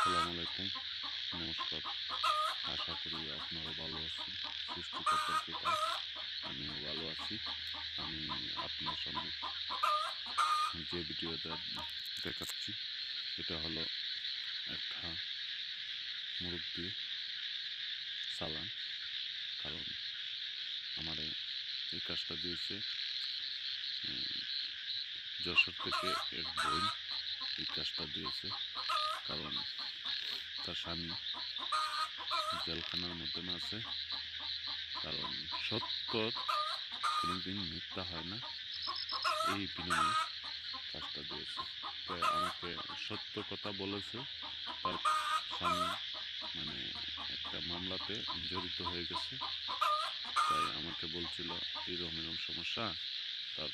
আসসালামু আলাইকুম, নমস্কার। আশা করি আপনারা ভালো আছেন। সৃষ্টিকর্তার কৃপায় আমিও ভালো আছি। আমি আপনার সামনে যে ভিডিওটা দেখাচ্ছি এটা হলো একটা মুরব্বি চালান। কারণ আমারে এই কাজটা দিয়েছে যশোর থেকে এক বোন এই কাজটা দিয়েছে। কারণ তার স্বামী জেলখানার মধ্যে না আছে। কারণ সত্য কোনোদিন মিথ্যা হয় না, এই বিনিময়ে কাজটা দিয়েছে। তো আমাকে সত্য কথা বলেছে, তার স্বামী মানে একটা মামলাতে জড়িত হয়ে গেছে। তাই আমাকে বলছিল এরকম এরকম সমস্যা, তার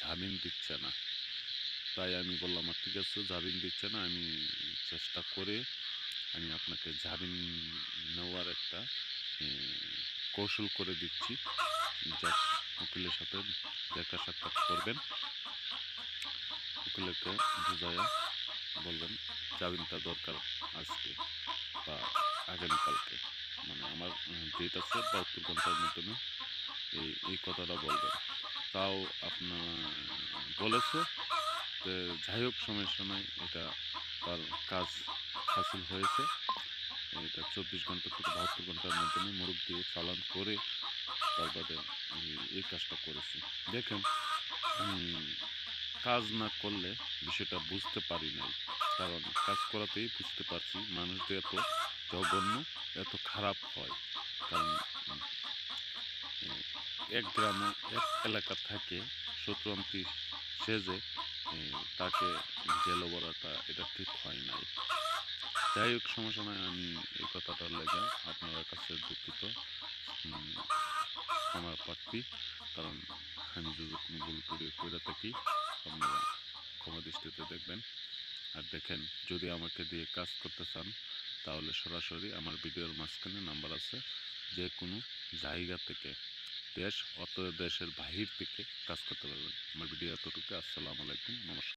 জামিন দিচ্ছে না। তাই আমি বললাম ঠিক আছে, জামিন দিচ্ছে না, আমি চেষ্টা করে আমি আপনাকে জামিন নেওয়ার একটা কৌশল করে দিচ্ছি। জাস্ট উকিলের সাথে দেখা সাক্ষাৎ করবেন, উকিলকে বুঝাইয়া বলবেন জামিনটা দরকার আজকে বা আগামীকালকে, মানে আমার ডেট আছে 72 ঘন্টার মধ্যে এই কথাটা বলবেন। তাও আপনার বলেছে যে যাই হোক সমস্যা নাই, এটা তার কাজ হাসিল হয়েছে। এটা 24 ঘন্টা থেকে 72 ঘন্টার মধ্যে মুরব্বি চালান করে তারপরে এই কাজটা করেছি। দেখেন, আমি কাজ না করলে বিষয়টা বুঝতে পারি নাই। কারণ কাজ করাতেই বুঝতে পারছি মানুষ যে এত জঘন্য, এত খারাপ হয়। কারণ এক গ্রামে এক এলাকা থাকে শত্রুন্তি সেজে তাকে জেলে ভরাটা এটা ঠিক হয় নাই। যাই হোক সমস্যা নয়, আমি এই কথাটার লেগে আপনার কাছে দুঃখিত, ক্ষমা প্রার্থী। কারণ আমি যদি কোনো ভুল করে থাকি আপনারা ক্ষমা দৃষ্টিতে দেখবেন। আর দেখেন, যদি আমাকে দিয়ে কাজ করতে চান তাহলে সরাসরি আমার ভিডিওর মাঝখানে নাম্বার আছে, যে কোনো জায়গা থেকে দেশ অত দেশের বাহির থেকে কাজ করতে পারবেন। আমার ভিডিও এতটুকু। আসসালামু আলাইকুম, নমস্কার।